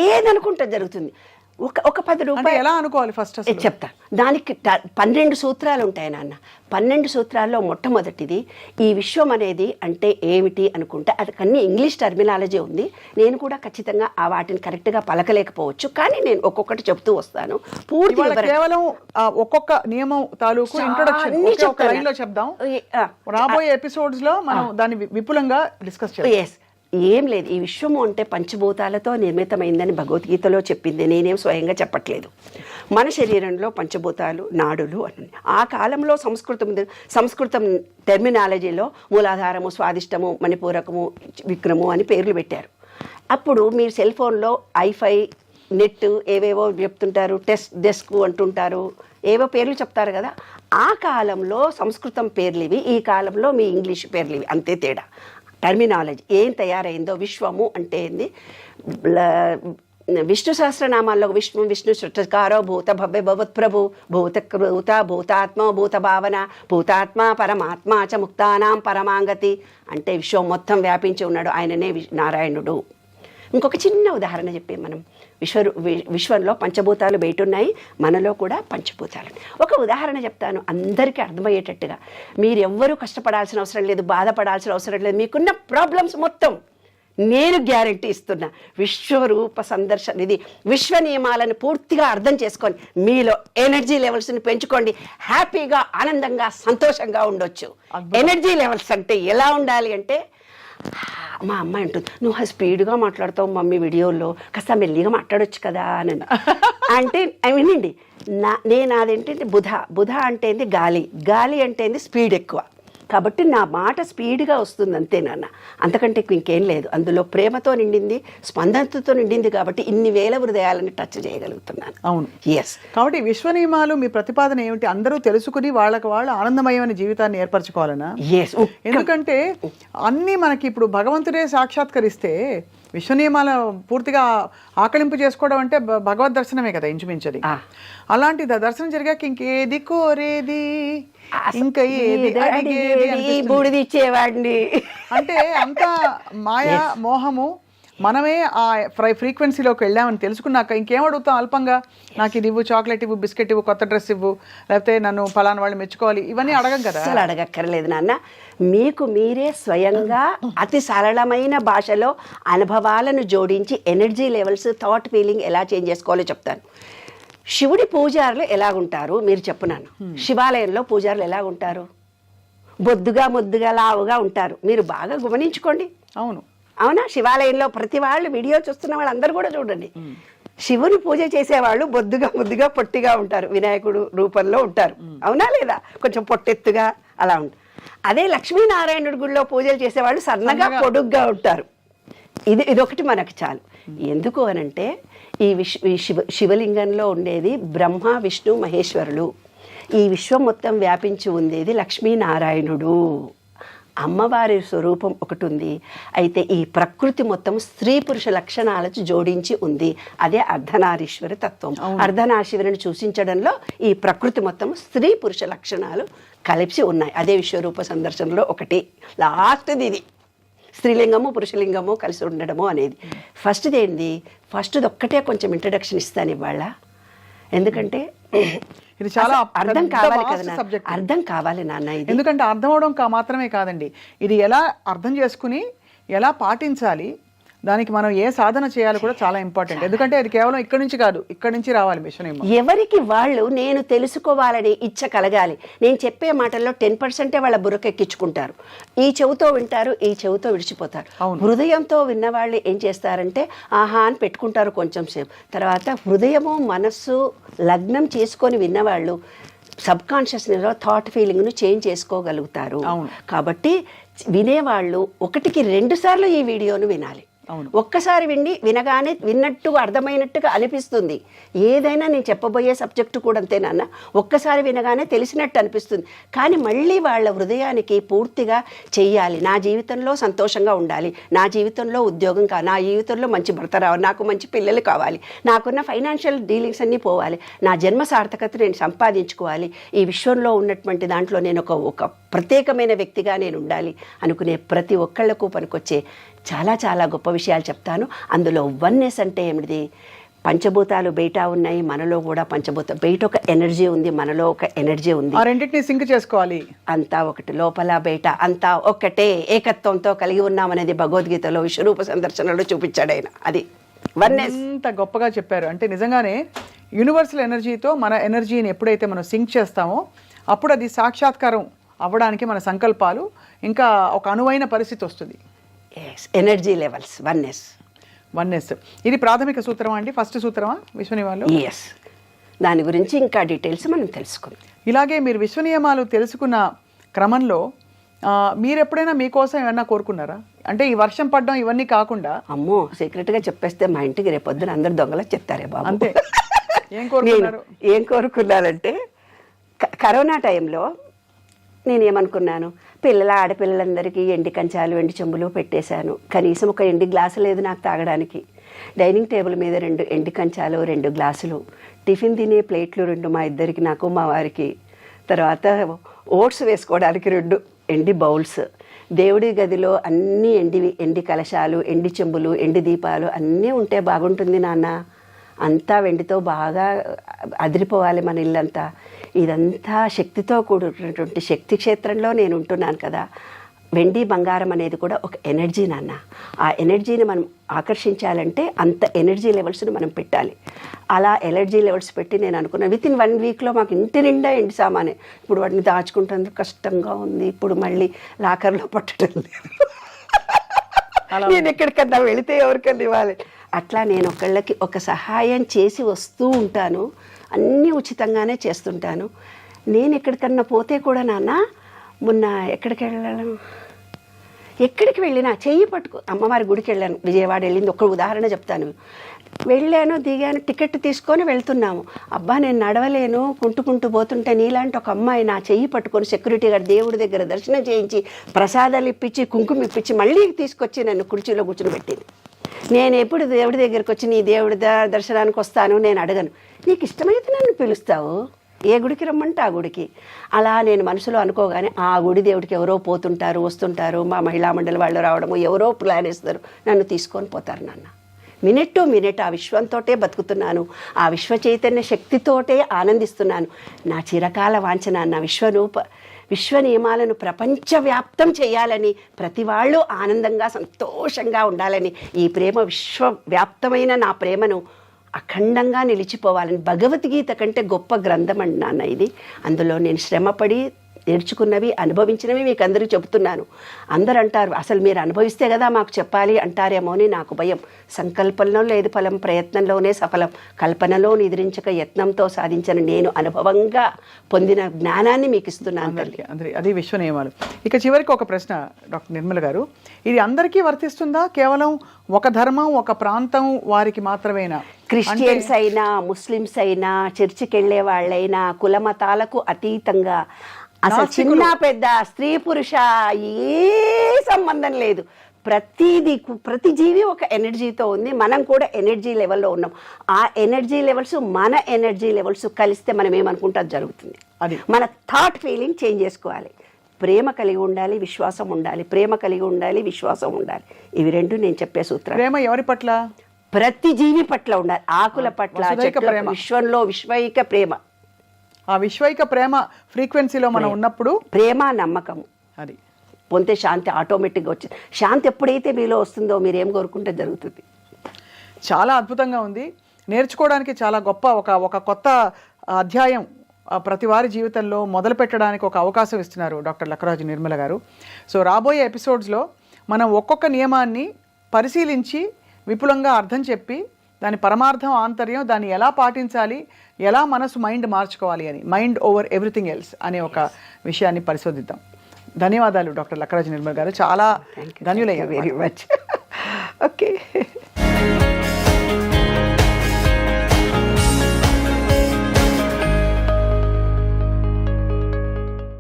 ఏదనుకుంటే జరుగుతుంది. ఒక 10 రూపాయలు ఎలా అనుకోవాలి ఫస్ట్ చెప్తా. దానికి 12 సూత్రాలు ఉంటాయి నాన్న. 12 సూత్రాల్లో మొట్టమొదటిది ఈ విశ్వం అనేది అంటే ఏమిటి అనుకుంటే అది అన్ని ఇంగ్లీష్ టర్మినాలజీ ఉంది. నేను కూడా ఖచ్చితంగా ఆ వాటిని కరెక్ట్గా పలకలేకపోవచ్చు, కానీ నేను ఒక్కొక్కటి చెప్తూ వస్తాను. పూర్తి కేవలం ఒక్కొక్క నియమం తాలూకు ఇంట్రొడక్షన్ చెప్దాం. రాబోయే ఎపిసోడ్స్ లో మనం దాన్ని విపులంగా డిస్కస్ చేద్దాం. ఏం లేదు, ఈ విశ్వము అంటే పంచభూతాలతో నిర్మితమైందని భగవద్గీతలో చెప్పింది, నేనేం స్వయంగా చెప్పట్లేదు. మన శరీరంలో పంచభూతాలు నాడులు అని ఆ కాలంలో సంస్కృతం టెర్మినాలజీలో మూలాధారము, స్వాదిష్టము, మణిపూరకము, విక్రము అని పేర్లు పెట్టారు. అప్పుడు మీరు సెల్ ఫోన్లో ఐఫై, నెట్ ఏవేవో చెప్తుంటారు, డెస్క్ అంటుంటారు, ఏవో పేర్లు చెప్తారు కదా. ఆ కాలంలో సంస్కృతం పేర్లు ఇవి, ఈ కాలంలో మీ ఇంగ్లీష్ పేర్లు ఇవి, అంతే తేడా. టర్మినాలజీ ఏం తయారైందో, విశ్వము అంటే ఏంది, విష్ణు సహస్రనామాల్లో విష్ణు సృష్టికారో భూత భవ్య భవత్ప్రభు భూతాత్మ భూత భావన భూతాత్మ పరమాత్మ చ ముక్తానాం పరమాంగతి అంటే విశ్వం మొత్తం వ్యాపించి ఉన్నాడు, ఆయననే నారాయణుడు. ఇంకొక చిన్న ఉదాహరణ చెప్పే మనం, విశ్వంలో పంచభూతాలు బయట ఉన్నాయి, మనలో కూడా పంచభూతాలు. ఒక ఉదాహరణ చెప్తాను అందరికీ అర్థమయ్యేటట్టుగా. మీరెవ్వరూ కష్టపడాల్సిన అవసరం లేదు, బాధపడాల్సిన అవసరం లేదు. మీకున్న ప్రాబ్లమ్స్ మొత్తం నేను గ్యారెంటీ ఇస్తున్నా. విశ్వరూప సందర్శన ఇది విశ్వ నియమాలను పూర్తిగా అర్థం చేసుకొని మీలో ఎనర్జీ లెవెల్స్ని పెంచుకోండి. హ్యాపీగా, ఆనందంగా, సంతోషంగా ఉండొచ్చు. ఎనర్జీ లెవెల్స్ అంటే ఎలా ఉండాలి అంటే, మా అమ్మాయి అంటుంది, నువ్వు స్పీడ్గా మాట్లాడతావు మమ్మీ వీడియోలో, కాస్త మెల్లిగా మాట్లాడొచ్చు కదా అని అంటే వినండి. నేను అదేంటంటే బుధ అంటే ఏంది గాలి అంటే ఏంది స్పీడ్ ఎక్కువ, కాబట్టి నా మాట స్పీడ్గా వస్తుంది అంతే నాన్న, అంతకంటే ఇంకేం లేదు. అందులో ప్రేమతో నిండింది, స్పందనతో నిండింది, కాబట్టి ఇన్ని వేల హృదయాలని టచ్ చేయగలుగుతున్నాను. అవును, ఎస్. కాబట్టి విశ్వ నియమాలు మీ ప్రతిపాదన ఏమిటి? అందరూ తెలుసుకుని వాళ్ళకి వాళ్ళు ఆనందమయమైన జీవితాన్ని ఏర్పరచుకోవాలనా? ఎస్. ఎందుకంటే అన్నీ మనకి ఇప్పుడు భగవంతుడే సాక్షాత్కరిస్తే విశ్వ నియమాలు పూర్తిగా ఆకలింపు చేసుకోవడం అంటే భగవద్ దర్శనమే కదా ఇంచుమించది. అలాంటి దర్శనం జరిగాక ఇంకేది కోరేది, ఇంకా బూడిది ఇచ్చేవాడిని అంటే అంత మాయా మోహము. మనమే ఆ ఫ్రీక్వెన్సీలోకి వెళ్ళామని తెలుసుకున్నాక ఇంకేం అడుగుతాం అల్పంగా, నాకు ఇది ఇవ్వు, చాక్లెట్ ఇవ్వు, బిస్కెట్ ఇవ్వు, కొత్త డ్రెస్ ఇవ్వు, లేకపోతే నన్ను ఫలానా వాళ్ళు మెచ్చుకోవాలి, ఇవన్నీ అడగం కదా. అసలు అడగక్కర్లేదు నాన్న. మీకు మీరే స్వయంగా అతి సరళమైన భాషలో అనుభవాలను జోడించి ఎనర్జీ లెవెల్స్, థాట్, ఫీలింగ్ ఎలా చేంజ్ చేసుకోవాలో చెప్తాను. శివుడి పూజారులు ఎలాగుంటారు మీరు చెప్పున్నాను. శివాలయంలో పూజారులు ఎలాగుంటారు? బొద్దుగా, ముద్దుగా, లావుగా ఉంటారు. మీరు బాగా గమనించుకోండి. అవునా? శివాలయంలో ప్రతి వాళ్ళు వీడియో చూస్తున్న వాళ్ళందరూ కూడా చూడండి. శివుని పూజ చేసేవాళ్ళు బొద్దుగా, ముద్దుగా, పొట్టిగా ఉంటారు. వినాయకుడు రూపంలో ఉంటారు, అవునా లేదా? కొంచెం పొట్టెత్తుగా అలా ఉంటారు. అదే లక్ష్మీనారాయణుడి గుడిలో పూజలు చేసేవాళ్ళు సన్నగా, పొడుగ్గా ఉంటారు. ఇదొకటి మనకు చాలు. ఎందుకు అనంటే ఈ శివలింగంలో ఉండేది బ్రహ్మ, విష్ణు, మహేశ్వరులు. ఈ విశ్వం మొత్తం వ్యాపించి ఉండేది లక్ష్మీనారాయణుడు. అమ్మవారి స్వరూపం ఒకటి ఉంది. అయితే ఈ ప్రకృతి మొత్తం స్త్రీ పురుష లక్షణాలకు జోడించి ఉంది. అదే అర్ధనారీశ్వర తత్వం. అర్ధనారీశ్వరుని సూచించడంలో ఈ ప్రకృతి మొత్తం స్త్రీ పురుష లక్షణాలు కలిసి ఉన్నాయి. అదే విశ్వరూప సందర్శనలో ఒకటి. లాస్ట్ది ఇది, స్త్రీలింగము పురుషలింగము కలిసి ఉండడము అనేది. ఫస్ట్ది ఏంది? ఫస్ట్ది ఒక్కటే కొంచెం ఇంట్రడక్షన్ ఇస్తాను ఇవాళ, ఎందుకంటే ఇది చాలా అర్థం కావాలి కదా, అర్థం కావాలి నాన్న. ఇది ఎందుకంటే అర్థం అవడం మాత్రమే కాదండి, ఇది ఎలా అర్థం చేసుకుని ఎలా పాటించాలి, దానికి మనం ఏ సాధన చేయాలి కూడా చాలా ఇంపార్టెంట్. ఎందుకంటే అది కేవలం ఇక్కడి నుంచి కాదు, ఇక్కడి నుంచి రావాలి మిషన్. ఎవరికి వాళ్ళు నేను తెలుసుకోవాలని ఇచ్చ కలగాలి. నేను చెప్పే మాటల్లో 10% వాళ్ళ బుర్రకెక్కించుకుంటారు. ఈ చెవుతో వింటారు, ఈ చెవుతో విడిచిపోతారు. హృదయంతో విన్నవాళ్ళు ఏం చేస్తారంటే ఆహా అని పెట్టుకుంటారు కొంచెం సేపు. తర్వాత హృదయము, మనస్సు లగ్నం చేసుకొని విన్నవాళ్ళు సబ్ కాన్షియస్నెస్లో థాట్ ఫీలింగ్ను చేంజ్ చేసుకోగలుగుతారు. కాబట్టి వినేవాళ్ళు 1కి 2 సార్లు ఈ వీడియోను వినాలి. ఒక్కసారి వినగానే విన్నట్టుగా అర్థమైనట్టుగా అనిపిస్తుంది. ఏదైనా నేను చెప్పబోయే సబ్జెక్టు కూడా అంతేనన్నా, ఒక్కసారి వినగానే తెలిసినట్టు అనిపిస్తుంది. కానీ మళ్ళీ వాళ్ళ హృదయానికి పూర్తిగా చెయ్యాలి. నా జీవితంలో సంతోషంగా ఉండాలి, నా జీవితంలో ఉద్యోగం కావాలి, నా జీవితంలో మంచి భర్త రావాలి, నాకు మంచి పిల్లలు కావాలి, నాకున్న ఫైనాన్షియల్ డీలింగ్స్ అన్నీ పోవాలి, నా జన్మ సార్థకత నేను సంపాదించుకోవాలి, ఈ విశ్వంలో ఉన్నటువంటి దాంట్లో నేను ఒక ప్రత్యేకమైన వ్యక్తిగా నేను ఉండాలి అనుకునే ప్రతి ఒక్కళ్లకు పనికొచ్చే చాలా చాలా గొప్ప విషయాలు చెప్తాను. అందులో వన్నెస్ అంటే ఏమిటి, పంచభూతాలు బయట ఉన్నాయి, మనలో కూడా బయట ఒక ఎనర్జీ ఉంది, మనలో ఒక ఎనర్జీ ఉంది. ఆ రెండింటిని సింక్ చేసుకోవాలి. అంతా ఒకటి, లోపల బయట అంతా ఒకటే ఏకత్వంతో కలిగి ఉన్నామనేది భగవద్గీతలో విశ్వరూప సందర్శనలో చూపించాడు ఆయన. అది వన్నెస్. ఎంత గొప్పగా చెప్పారు. అంటే నిజంగానే యూనివర్సల్ ఎనర్జీతో మన ఎనర్జీని ఎప్పుడైతే మనం సింక్ చేస్తామో అప్పుడు అది సాక్షాత్కారం అవ్వడానికి మన సంకల్పాలు ఇంకా ఒక అనువైన పరిస్థితి వస్తుంది. Energy levels, oneness. ఇది ప్రాథమిక సూత్రమా అండి, ఫస్ట్ సూత్రమా విశ్వనియమాలు? ఎస్, దాని గురించి ఇంకా డీటెయిల్స్ మనం తెలుసుకుందాం. ఇలాగే మీరు విశ్వనియమాలు తెలుసుకున్న క్రమంలో మీరు ఎప్పుడైనా మీకోసం ఏమన్నా కోరుకున్నారా? అంటే ఈ వర్షం పడడం ఇవన్నీ కాకుండా. అమ్మో, సీక్రెట్గా చెప్పేస్తే మా ఇంటికి రేపొద్దున అందరు దొంగలకు చెప్తారే బాబు. అంతే. ఏం కోరుకున్నానంటే కరోనా టైంలో నేనేమనుకున్నాను, ఆడపిల్లలందరికీ ఎండి కంచాలు ఎండి చెంబులు పెట్టేశాను. కనీసం ఒక ఎండి గ్లాసు లేదు నాకు తాగడానికి. డైనింగ్ టేబుల్ మీద 2 ఎండి కంచాలు, 2 గ్లాసులు, టిఫిన్ తినే ప్లేట్లు 2 మా ఇద్దరికి, నాకు మా వారికి, తర్వాత ఓట్స్ వేసుకోవడానికి 2 ఎండి బౌల్స్, దేవుడి గదిలో అన్నీ ఎండి కలశాలు, ఎండి చెంబులు, ఎండి దీపాలు అన్నీ ఉంటే బాగుంటుంది నాన్న. అంతా వెండితో బాగా అదిరిపోవాలి మన ఇల్లంతా. ఇదంతా శక్తితో కూడినటువంటి శక్తి క్షేత్రంలో నేను ఉంటున్నాను కదా. వెండి బంగారం అనేది కూడా ఒక ఎనర్జీ నాన్న. ఆ ఎనర్జీని మనం ఆకర్షించాలంటే అంత ఎనర్జీ లెవెల్స్ని మనం పెట్టాలి. అలా ఎనర్జీ లెవెల్స్ పెట్టి నేను అనుకున్నాను విత్ ఇన్ 1 వీక్లో మాకు ఇంటి నిండా ఎండి సామానే. ఇప్పుడు వాటిని దాచుకుంటుంది కష్టంగా ఉంది. ఇప్పుడు మళ్ళీ లాకర్లో పట్టడం లేదు. నేను ఎక్కడికన్నా వెళితే ఎవరికన్నా ఇవ్వాలి. అట్లా నేను ఒకళ్ళకి ఒక సహాయం చేసి వస్తూ ఉంటాను. అన్నీ ఉచితంగానే చేస్తుంటాను. నేను ఎక్కడికన్నా పోతే కూడా నాన్న, మొన్న ఎక్కడికి వెళ్ళినా చెయ్యి పట్టుకో, అమ్మవారి గుడికి వెళ్ళాను, విజయవాడ వెళ్ళింది ఒక ఉదాహరణ చెప్తాను. వెళ్ళాను, దిగాను, టికెట్ తీసుకొని వెళ్తున్నాము. అబ్బా నేను నడవలేను, కుంటుకుంటూ పోతుంటే నీలాంటి ఒక అమ్మాయి నా చెయ్యి పట్టుకొని సెక్యూరిటీ గారు దేవుడి దగ్గర దర్శనం చేయించి ప్రసాదాలు ఇప్పించి కుంకుమ ఇప్పించి మళ్ళీ తీసుకొచ్చి నన్ను కుర్చీలో కూర్చుని పెట్టింది. నేను ఎప్పుడు దేవుడి దగ్గరికి వచ్చి నీ దేవుడి దర్శనానికి వస్తాను నేను అడగను. నీకు ఇష్టమైతే నన్ను పిలుస్తావు, ఏ గుడికి రమ్మంటే ఆ గుడికి. అలా నేను మనసులో అనుకోగానే ఆ గుడి దేవుడికి ఎవరో పోతుంటారు, వస్తుంటారు, మా మహిళా మండలి వాళ్ళు రావడము, ఎవరో ప్లాన్ వేస్తారు, నన్ను తీసుకొని పోతారు నాన్న. మినిట్ టు మినిట్ ఆ విశ్వంతోటే బతుకుతున్నాను, ఆ విశ్వ చైతన్య శక్తితోటే ఆనందిస్తున్నాను. నా చిరకాల వాంఛన నా విశ్వ నియమాలను ప్రపంచవ్యాప్తం చేయాలని, ప్రతి వాళ్ళు ఆనందంగా సంతోషంగా ఉండాలని, ఈ ప్రేమ విశ్వవ్యాప్తమైన నా ప్రేమను అఖండంగా నిలిచిపోవాలని. భగవద్గీత కంటే గొప్ప గ్రంథం అండి నాన్న ఇది. అందులో నేను శ్రమపడి నేర్చుకున్నవి, అనుభవించినవి మీకు అందరికీ చెబుతున్నాను. అందరు అంటారు అసలు మీరు అనుభవిస్తే కదా మాకు చెప్పాలి అంటారేమో అని నాకు భయం. సంకల్పంలో లేదు ఫలం, ప్రయత్నంలోనే సఫలం, కల్పనలో నిద్రించక యత్నంతో సాధించిన నేను అనుభవంగా పొందిన జ్ఞానాన్ని మీకు ఇస్తున్నాను తల్లి. అది విశ్వ నియమాలు. ఇక చివరికి ఒక ప్రశ్న డాక్టర్ నిర్మల గారు, ఇది అందరికీ వర్తిస్తుందా, కేవలం ఒక ధర్మం ఒక ప్రాంతం వారికి మాత్రమేనా? క్రిస్టియన్స్ అయినా, ముస్లిమ్స్ అయినా, చర్చికి వెళ్ళే వాళ్ళైనా, కుల మతాలకు అతీతంగా, అసలు చిన్న పెద్ద, స్త్రీ పురుష ఏ సంబంధం లేదు. ప్రతి జీవి ఒక ఎనర్జీతో ఉంది. మనం కూడా ఎనర్జీ లెవెల్లో ఉన్నాం. ఆ ఎనర్జీ లెవెల్స్ మన ఎనర్జీ లెవెల్స్ కలిస్తే మనం ఏమనుకుంటే అది జరుగుతుంది. మన థాట్ ఫీలింగ్ చేంజ్ చేసుకోవాలి. ప్రేమ కలిగి ఉండాలి, విశ్వాసం ఉండాలి. ప్రేమ కలిగి ఉండాలి, విశ్వాసం ఉండాలి. ఇవి 2 నేను చెప్పే సూత్రం. ప్రేమ ఎవరి పట్ల? ప్రతి జీవి పట్ల ఉండాలి. ఆకుల పట్ల, విశ్వంలో విశ్వైక ప్రేమ. ఆ విశ్వైక ప్రేమ ఫ్రీక్వెన్సీలో మనం ఉన్నప్పుడు ప్రేమ, నమ్మకము అది పొందే శాంతి ఆటోమేటిక్గా వచ్చింది. శాంతి ఎప్పుడైతే మీలో వస్తుందో మీరు ఏం కోరుకుంటే జరుగుతుంది. చాలా అద్భుతంగా ఉంది. నేర్చుకోవడానికి చాలా గొప్ప ఒక కొత్త అధ్యాయం ప్రతి వారి జీవితంలో మొదలు పెట్టడానికి ఒక అవకాశం ఇస్తున్నారు డాక్టర్ లక్కరాజు నిర్మల గారు. సో రాబోయే ఎపిసోడ్స్లో మనం ఒక్కొక్క నియమాన్ని పరిశీలించి విపులంగా అర్థం చెప్పి దాని పరమార్థం, ఆంతర్యం, దాన్ని ఎలా పాటించాలి, ఎలా మనసు మైండ్ మార్చుకోవాలి అని, మైండ్ ఓవర్ ఎవ్రీథింగ్ ఎల్స్ అనే ఒక విషయాన్ని పరిశోధిద్దాం. ధన్యవాదాలు డాక్టర్ లక్కరాజు నిర్మల్ గారు. చాలా ధన్యులయ్యారు. Very much. ఓకే.